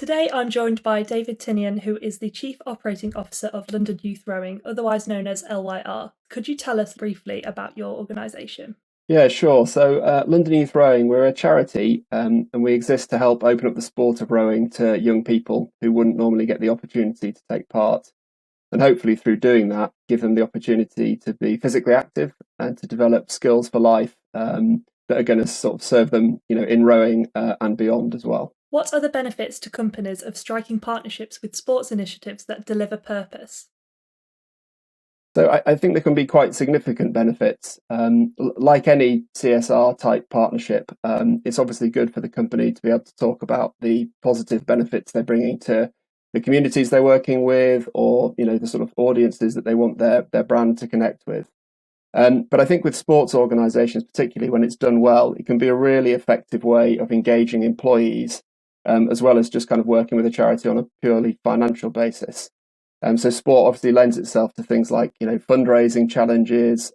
Today I'm joined by David Tinnion, who is the Chief Operating Officer of London Youth Rowing, otherwise known as LYR. Could you tell us briefly about your organisation? Yeah, sure. So, London Youth Rowing, we're a charity, and we exist to help open up the sport of rowing to young people who wouldn't normally get the opportunity to take part. And hopefully, through doing that, give them the opportunity to be physically active and to develop skills for life that are going to sort of serve them, in rowing and beyond as well. What are the benefits to companies of striking partnerships with sports initiatives that deliver purpose? So I think there can be quite significant benefits. Like any CSR type partnership, it's obviously good for the company to be able to talk about the positive benefits they're bringing to the communities they're working with, or the sort of audiences that they want their brand to connect with. But I think with sports organisations, particularly when it's done well, it can be a really effective way of engaging employees, as well as just kind of working with a charity on a purely financial basis. So sport obviously lends itself to things like, fundraising challenges,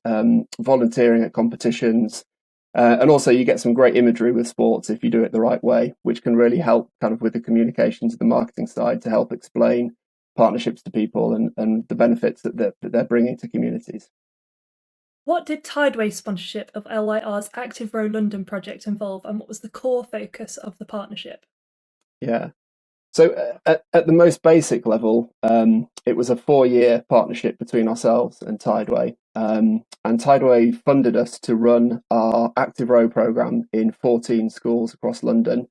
volunteering at competitions, and also you get some great imagery with sports if you do it the right way, which can really help kind of with the communications, the marketing side to help explain partnerships to people and the benefits that they're bringing to communities. What did Tideway sponsorship of LYR's activerow London project involve, and what was the core focus of the partnership? Yeah. So at the most basic level, it was a 4-year partnership between ourselves and Tideway. And Tideway funded us to run our Active Row program in 14 schools across London,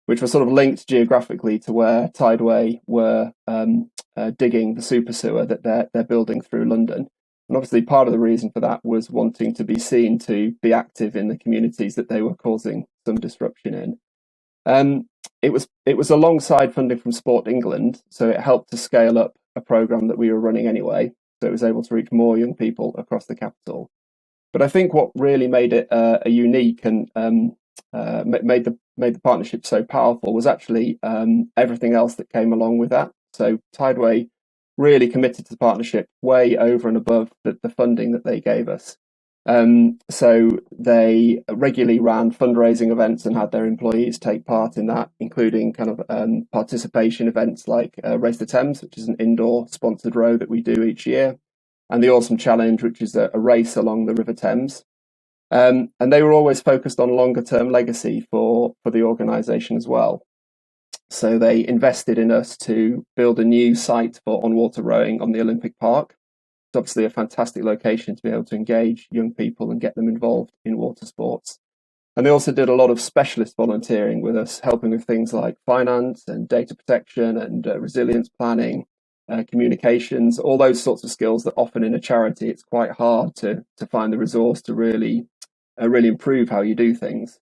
which was sort of linked geographically to where Tideway were digging the super sewer that they're building through London. And obviously part of the reason for that was wanting to be seen to be active in the communities that they were causing some disruption in. Um, it was alongside funding from Sport England, so it helped to scale up a program that we were running anyway. So it was able to reach more young people across the capital. But I think what really made it a unique and made the partnership so powerful was actually everything else that came along with that. So Tideway really committed to the partnership way over and above the funding that they gave us. So they regularly ran fundraising events and had their employees take part in that, including kind of participation events like Race the Thames, which is an indoor sponsored row that we do each year, and the Awesome Challenge, which is a race along the River Thames. And they were always focused on longer term legacy for the organisation as well. So they invested in us to build a new site for on water rowing on the Olympic Park. It's obviously a fantastic location to be able to engage young people and get them involved in water sports. And they also did a lot of specialist volunteering with us, helping with things like finance and data protection and resilience planning, communications, all those sorts of skills that often in a charity it's quite hard to find the resource to really improve how you do things.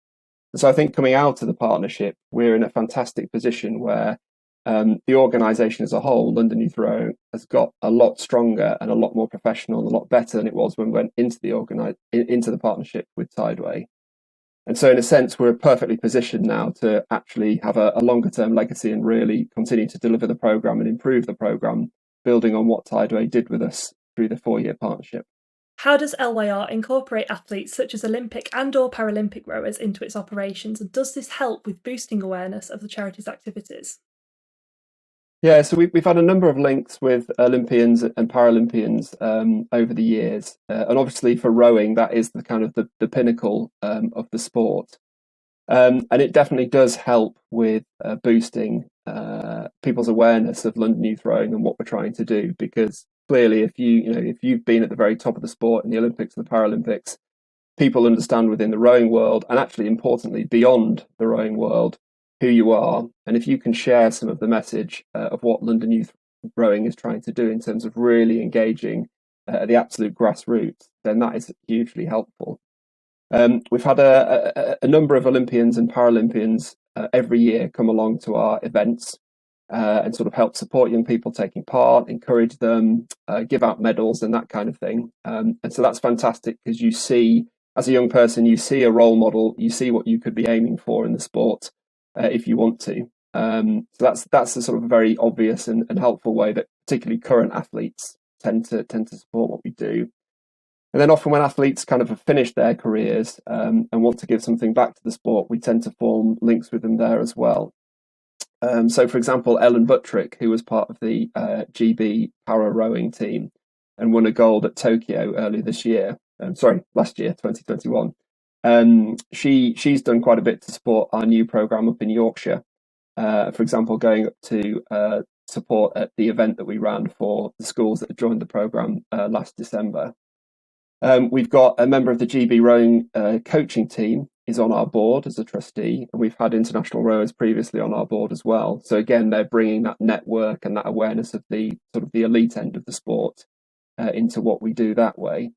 And so I think coming out of the partnership, we're in a fantastic position where the organisation as a whole, London Youth Row, has got a lot stronger and a lot more professional and a lot better than it was when we went into the partnership with Tideway. And so, in a sense, we're perfectly positioned now to actually have a longer term legacy and really continue to deliver the programme and improve the programme, building on what Tideway did with us through the 4-year partnership. How does LYR incorporate athletes such as Olympic and/or Paralympic rowers into its operations, and does this help with boosting awareness of the charity's activities? Yeah, so we've had a number of links with Olympians and Paralympians over the years, and obviously for rowing, that is the kind of the pinnacle of the sport, and it definitely does help with boosting people's awareness of London Youth Rowing and what we're trying to do. Because clearly, if you've been at the very top of the sport in the Olympics and the Paralympics, people understand within the rowing world, and actually importantly beyond the rowing world, who you are. And if you can share some of the message of what London Youth Rowing is trying to do in terms of really engaging at the absolute grassroots, then that is hugely helpful. We've had a number of Olympians and Paralympians every year come along to our events and sort of help support young people taking part, encourage them, give out medals and that kind of thing. And so that's fantastic because you see, as a young person, you see a role model, you see what you could be aiming for in the sport if you want to. So that's a sort of very obvious and helpful way that particularly current athletes tend to support what we do. And then often when athletes kind of have finished their careers and want to give something back to the sport, we tend to form links with them there as well. So, for example, Ellen Buttrick, who was part of the GB para rowing team and won a gold at Tokyo earlier this year. Sorry, last year, 2021. She's done quite a bit to support our new program up in Yorkshire. For example, going up to support at the event that we ran for the schools that had joined the program last December. We've got a member of the GB rowing coaching team is on our board as a trustee, and we've had international rowers previously on our board as well. So again, they're bringing that network and that awareness of the sort of the elite end of the sport into what we do that way.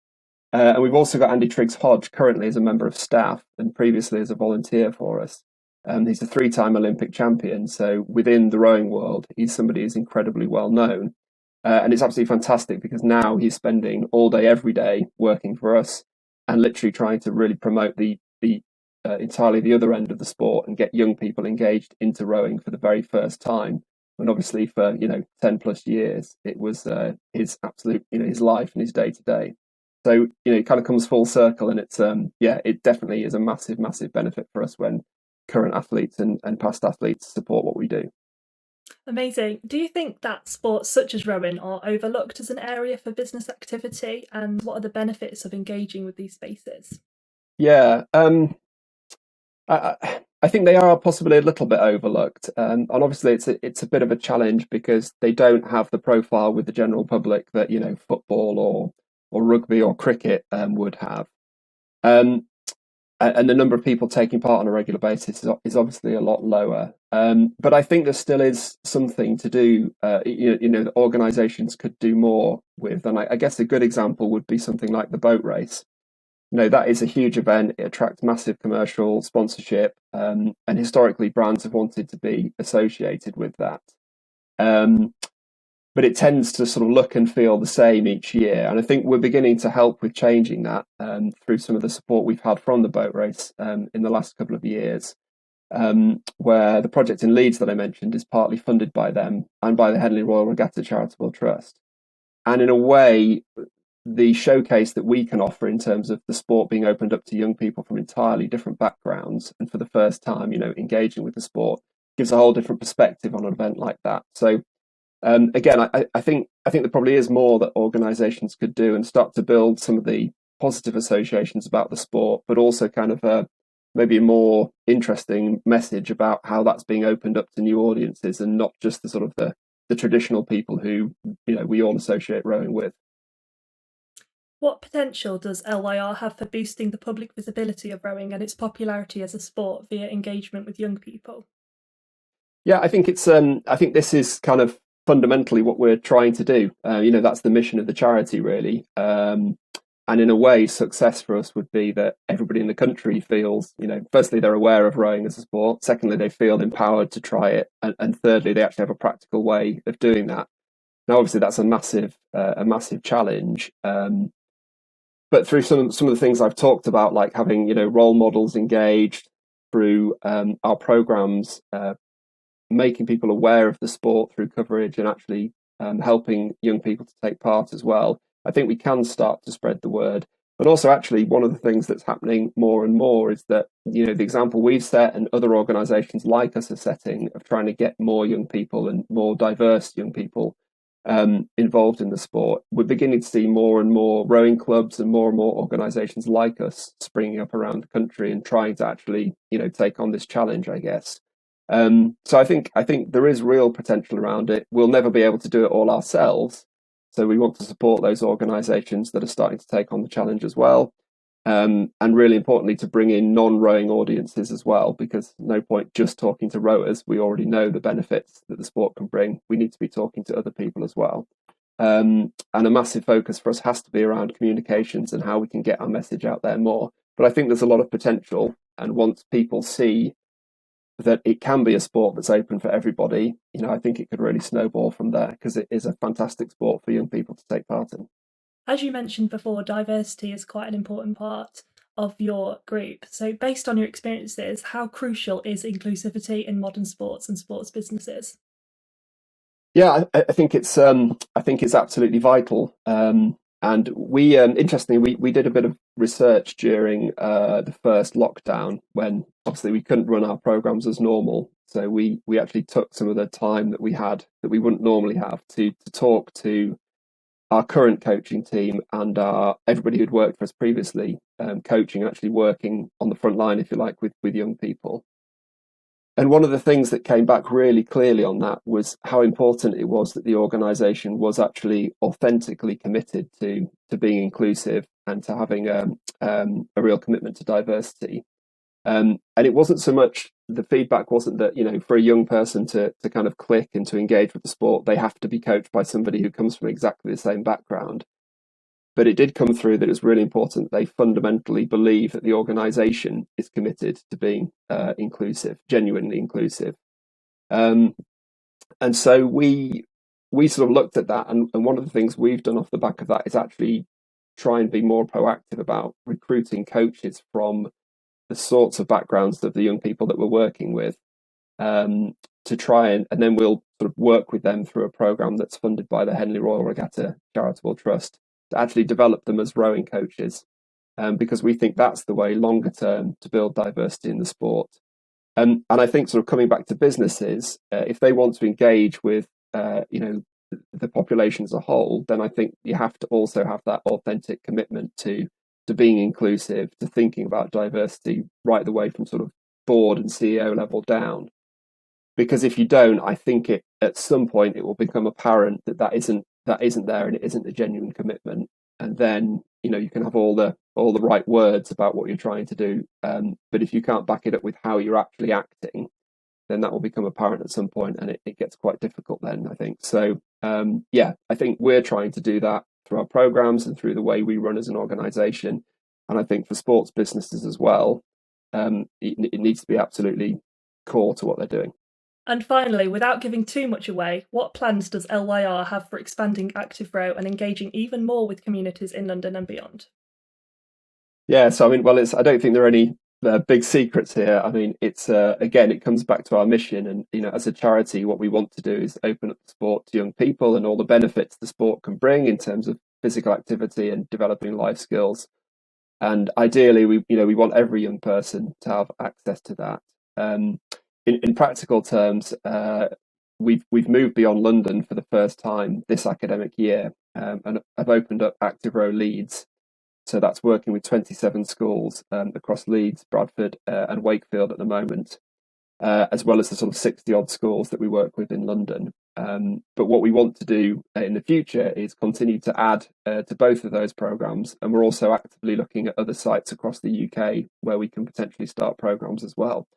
And we've also got Andy Triggs Hodge currently as a member of staff and previously as a volunteer for us. He's a three-time Olympic champion, so within the rowing world, he's somebody who's incredibly well known. And it's absolutely fantastic because now he's spending all day, every day working for us and literally trying to really promote the entirely the other end of the sport and get young people engaged into rowing for the very first time. And obviously for, 10 plus years, it was his absolute, his life and his day to day. So, it kind of comes full circle, and it's, it definitely is a massive, massive benefit for us when current athletes and past athletes support what we do. Amazing. Do you think that sports such as rowing are overlooked as an area for business activity, and what are the benefits of engaging with these spaces? Yeah, I think they are possibly a little bit overlooked, and obviously it's a bit of a challenge because they don't have the profile with the general public that football or rugby or cricket would have. Um, and the number of people taking part on a regular basis is obviously a lot lower. But I think there still is something to do. The organisations could do more with, and I guess a good example would be something like the boat race. That is a huge event. It attracts massive commercial sponsorship, and historically, brands have wanted to be associated with that. Um, but it tends to sort of look and feel the same each year. And I think we're beginning to help with changing that through some of the support we've had from the boat race in the last couple of years, where the project in Leeds that I mentioned is partly funded by them and by the Henley Royal Regatta Charitable Trust. And in a way, the showcase that we can offer in terms of the sport being opened up to young people from entirely different backgrounds and for the first time, engaging with the sport gives a whole different perspective on an event like that. So again, I think there probably is more that organisations could do and start to build some of the positive associations about the sport, but also kind of maybe a more interesting message about how that's being opened up to new audiences and not just the sort of the traditional people who we all associate rowing with. What potential does LYR have for boosting the public visibility of rowing and its popularity as a sport via engagement with young people? Yeah, I think it's. I think this is kind of fundamentally what we're trying to do. That's the mission of the charity, really. And in a way, success for us would be that everybody in the country feels, firstly, they're aware of rowing as a sport. Secondly, they feel empowered to try it. And thirdly, they actually have a practical way of doing that. Now, obviously, that's a massive challenge. But through some of the things I've talked about, like having, role models engaged through our programs, making people aware of the sport through coverage and actually helping young people to take part as well, I think we can start to spread the word. But also, actually, one of the things that's happening more and more is that, the example we've set and other organisations like us are setting of trying to get more young people and more diverse young people involved in the sport. We're beginning to see more and more rowing clubs and more organisations like us springing up around the country and trying to actually, take on this challenge, I guess. So I think there is real potential around it. We'll never be able to do it all ourselves. So we want to support those organisations that are starting to take on the challenge as well. And really importantly, to bring in non-rowing audiences as well, because no point just talking to rowers. We already know the benefits that the sport can bring. We need to be talking to other people as well. And a massive focus for us has to be around communications and how we can get our message out there more. But I think there's a lot of potential. And once people see that it can be a sport that's open for everybody, I think it could really snowball from there because it is a fantastic sport for young people to take part in. As you mentioned before, diversity is quite an important part of your group. So, based on your experiences, how crucial is inclusivity in modern sports and sports businesses? Yeah, I think it's absolutely vital. And we, interestingly, we did a bit of research during the first lockdown when obviously we couldn't run our programs as normal. So we actually took some of the time that we had that we wouldn't normally have to talk to our current coaching team and everybody who'd worked for us previously, coaching, actually working on the front line, if you like, with young people. And one of the things that came back really clearly on that was how important it was that the organisation was actually authentically committed to being inclusive and to having a real commitment to diversity. And it wasn't so much, the feedback wasn't that, for a young person to kind of click and to engage with the sport, they have to be coached by somebody who comes from exactly the same background. But it did come through that it's really important that they fundamentally believe that the organisation is committed to being inclusive, genuinely inclusive. And so we sort of looked at that, and one of the things we've done off the back of that is actually try and be more proactive about recruiting coaches from the sorts of backgrounds of the young people that we're working with, to try and then we'll sort of work with them through a programme that's funded by the Henley Royal Regatta Charitable Trust to actually develop them as rowing coaches, because we think that's the way longer term to build diversity in the sport. And I think sort of coming back to businesses, if they want to engage with the population as a whole, then I think you have to also have that authentic commitment to being inclusive, to thinking about diversity right the way from sort of board and CEO level down. Because if you don't, I think at some point it will become apparent that isn't there, and it isn't a genuine commitment. And then you can have all the right words about what you're trying to do, but if you can't back it up with how you're actually acting, then that will become apparent at some point, and it gets quite difficult then, I think. So I think we're trying to do that through our programs and through the way we run as an organization. And I think for sports businesses as well, it needs to be absolutely core to what they're doing. And finally, without giving too much away, what plans does LYR have for expanding activerow and engaging even more with communities in London and beyond? Yeah, so I mean, well, I don't think there are any big secrets here. I mean, it's again, it comes back to our mission, and as a charity, what we want to do is open up the sport to young people and all the benefits the sport can bring in terms of physical activity and developing life skills. And ideally, we want every young person to have access to that. In practical terms, we've moved beyond London for the first time this academic year, and have opened up activerow Leeds. So that's working with 27 schools across Leeds, Bradford, and Wakefield at the moment, as well as the sort of 60 odd schools that we work with in London. But what we want to do in the future is continue to add to both of those programs, and we're also actively looking at other sites across the UK where we can potentially start programs as well,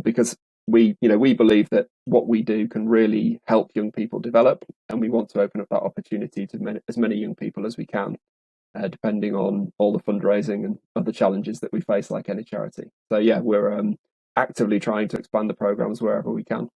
because we believe that what we do can really help young people develop, and we want to open up that opportunity to as many young people as we can, depending on all the fundraising and other challenges that we face like any charity. So yeah, we're actively trying to expand the programs wherever we can.